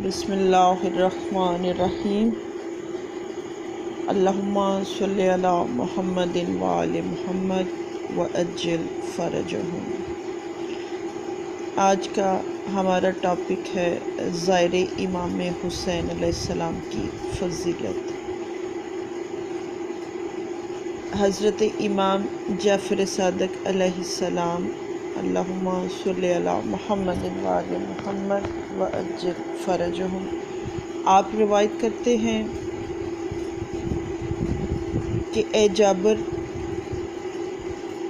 بسم اللہ الرحمن الرحیم۔ اللہم صلی علی محمد وآل محمد وعجل فرجہم۔ آج کا ہمارا ٹاپک ہے زائر امام حسین علیہ السلام کی فضیلت۔ حضرت امام جعفر صادق علیہ السلام، اللہم صلی علی محمد وآل محمد وعجل فرجہم، آپ روایت کرتے ہیں کہ اے جابر،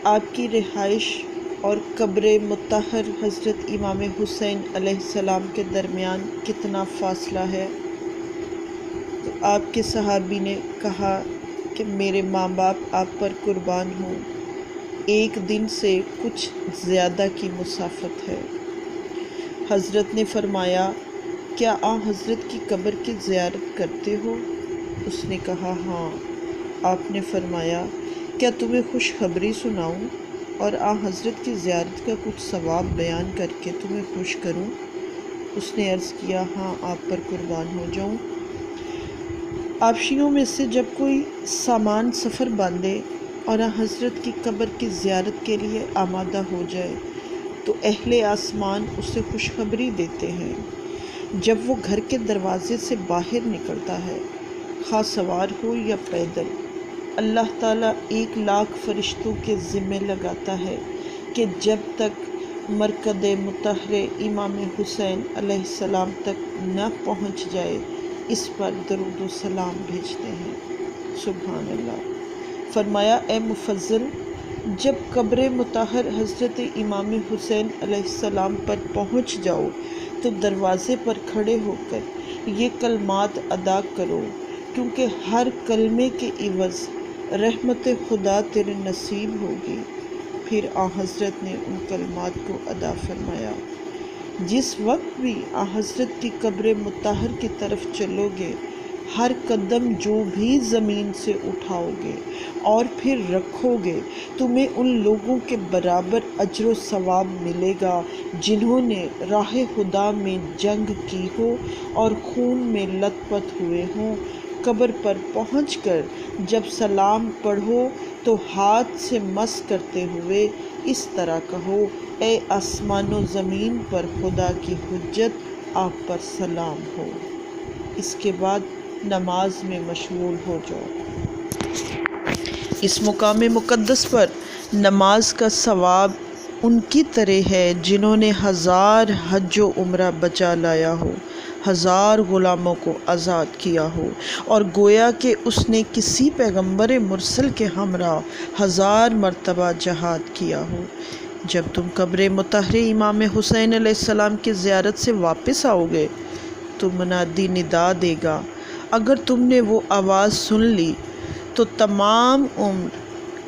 آپ کی رہائش اور قبر مطہر حضرت امام حسین علیہ السلام کے درمیان کتنا فاصلہ ہے؟ تو آپ کے صحابی نے کہا کہ میرے ماں باپ آپ پر قربان ہوں، ایک دن سے کچھ زیادہ کی مسافت ہے۔ حضرت نے فرمایا، کیا حضرت کی قبر کی زیارت کرتے ہو؟ اس نے کہا ہاں۔ آپ نے فرمایا، کیا تمہیں خوشخبری سناؤں اور حضرت کی زیارت کا کچھ ثواب بیان کر کے تمہیں خوش کروں؟ اس نے عرض کیا، ہاں، آپ پر قربان ہو جاؤں۔ آبشیوں میں سے جب کوئی سامان سفر باندھے اور حضرت کی قبر کی زیارت کے لیے آمادہ ہو جائے تو اہل آسمان اسے خوشخبری دیتے ہیں۔ جب وہ گھر کے دروازے سے باہر نکلتا ہے، خواہ سوار ہو یا پیدل، اللہ تعالیٰ 1,00,000 فرشتوں کے ذمہ لگاتا ہے کہ جب تک مرکد مطہر امام حسین علیہ السلام تک نہ پہنچ جائے اس پر درود و سلام بھیجتے ہیں۔ سبحان اللہ۔ فرمایا، اے مفضل، جب قبر مطہر حضرت امام حسین علیہ السلام پر پہنچ جاؤ تو دروازے پر کھڑے ہو کر یہ کلمات ادا کرو، کیونکہ ہر کلمے کے عوض رحمت خدا تیرے نصیب ہوگی۔ پھر حضرت نے ان کلمات کو ادا فرمایا۔ جس وقت بھی حضرت کی قبر مطہر کی طرف چلو گے، ہر قدم جو بھی زمین سے اٹھاؤ گے اور پھر رکھو گے، تمہیں ان لوگوں کے برابر اجر و ثواب ملے گا جنہوں نے راہ خدا میں جنگ کی ہو اور خون میں لت پت ہوئے ہوں۔ قبر پر پہنچ کر جب سلام پڑھو تو ہاتھ سے مس کرتے ہوئے اس طرح کہو، اے آسمان و زمین پر خدا کی حجت، آپ پر سلام ہو۔ اس کے بعد نماز میں مشغول ہو جاؤ۔ اس مقام مقدس پر نماز کا ثواب ان کی طرح ہے جنہوں نے 1000 حج و عمرہ بچا لایا ہو، 1000 غلاموں کو آزاد کیا ہو، اور گویا کہ اس نے کسی پیغمبر مرسل کے ہمراہ 1000 مرتبہ جہاد کیا ہو۔ جب تم قبر مطہر امام حسین علیہ السلام کی زیارت سے واپس آؤ گے تو منادی ندا دے گا، اگر تم نے وہ آواز سن لی تو تمام عمر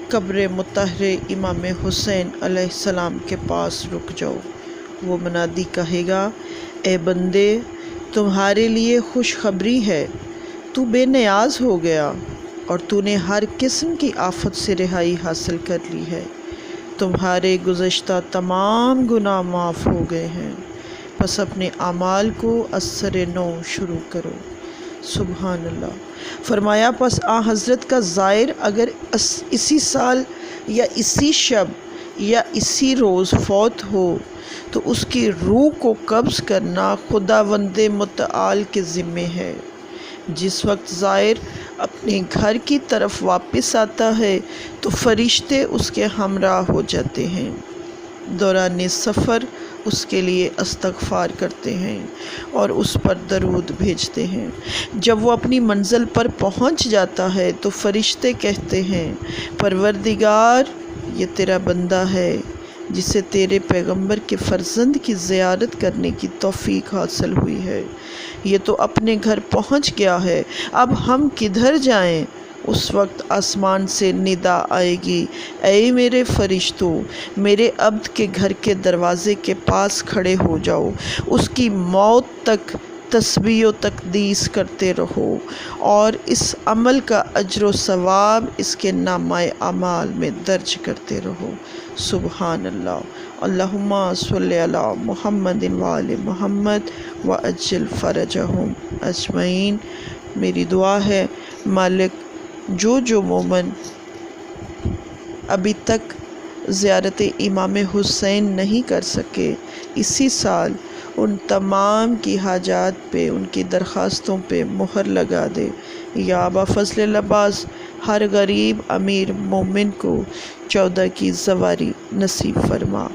قبر مطہر امام حسین علیہ السلام کے پاس رک جاؤ۔ وہ منادی کہے گا، اے بندے، تمہارے لیے خوشخبری ہے، تو بے نیاز ہو گیا اور تو نے ہر قسم کی آفت سے رہائی حاصل کر لی ہے۔ تمہارے گزشتہ تمام گناہ معاف ہو گئے ہیں، پس اپنے اعمال کو از سر نو شروع کرو۔ سبحان اللہ۔ فرمایا، پس حضرت کا زائر اگر اسی سال یا اسی شب یا اسی روز فوت ہو تو اس کی روح کو قبض کرنا خداوند متعال کے ذمے ہے۔ جس وقت زائر اپنے گھر کی طرف واپس آتا ہے تو فرشتے اس کے ہمراہ ہو جاتے ہیں، دوران سفر اس کے لیے استغفار کرتے ہیں اور اس پر درود بھیجتے ہیں۔ جب وہ اپنی منزل پر پہنچ جاتا ہے تو فرشتے کہتے ہیں، پروردگار، یہ تیرا بندہ ہے جسے تیرے پیغمبر کے فرزند کی زیارت کرنے کی توفیق حاصل ہوئی ہے، یہ تو اپنے گھر پہنچ گیا ہے، اب ہم کدھر جائیں؟ اس وقت آسمان سے ندا آئے گی، اے میرے فرشتوں، میرے عبد کے گھر کے دروازے کے پاس کھڑے ہو جاؤ، اس کی موت تک تسبیح و تقدیس کرتے رہو اور اس عمل کا اجر و ثواب اس کے نامہ اعمال میں درج کرتے رہو۔ سبحان اللہ۔ اللہم صلی علی محمد وآل محمد وعجل فرجہم اجمعین۔ میری دعا ہے مالک جو مومن ابھی تک زیارت امام حسین نہیں کر سکے، اسی سال ان تمام کی حاجات پہ، ان کی درخواستوں پہ مہر لگا دے۔ یا ابا فضل العباس ہر غریب امیر مومن کو 14 کی زواری نصیب فرما۔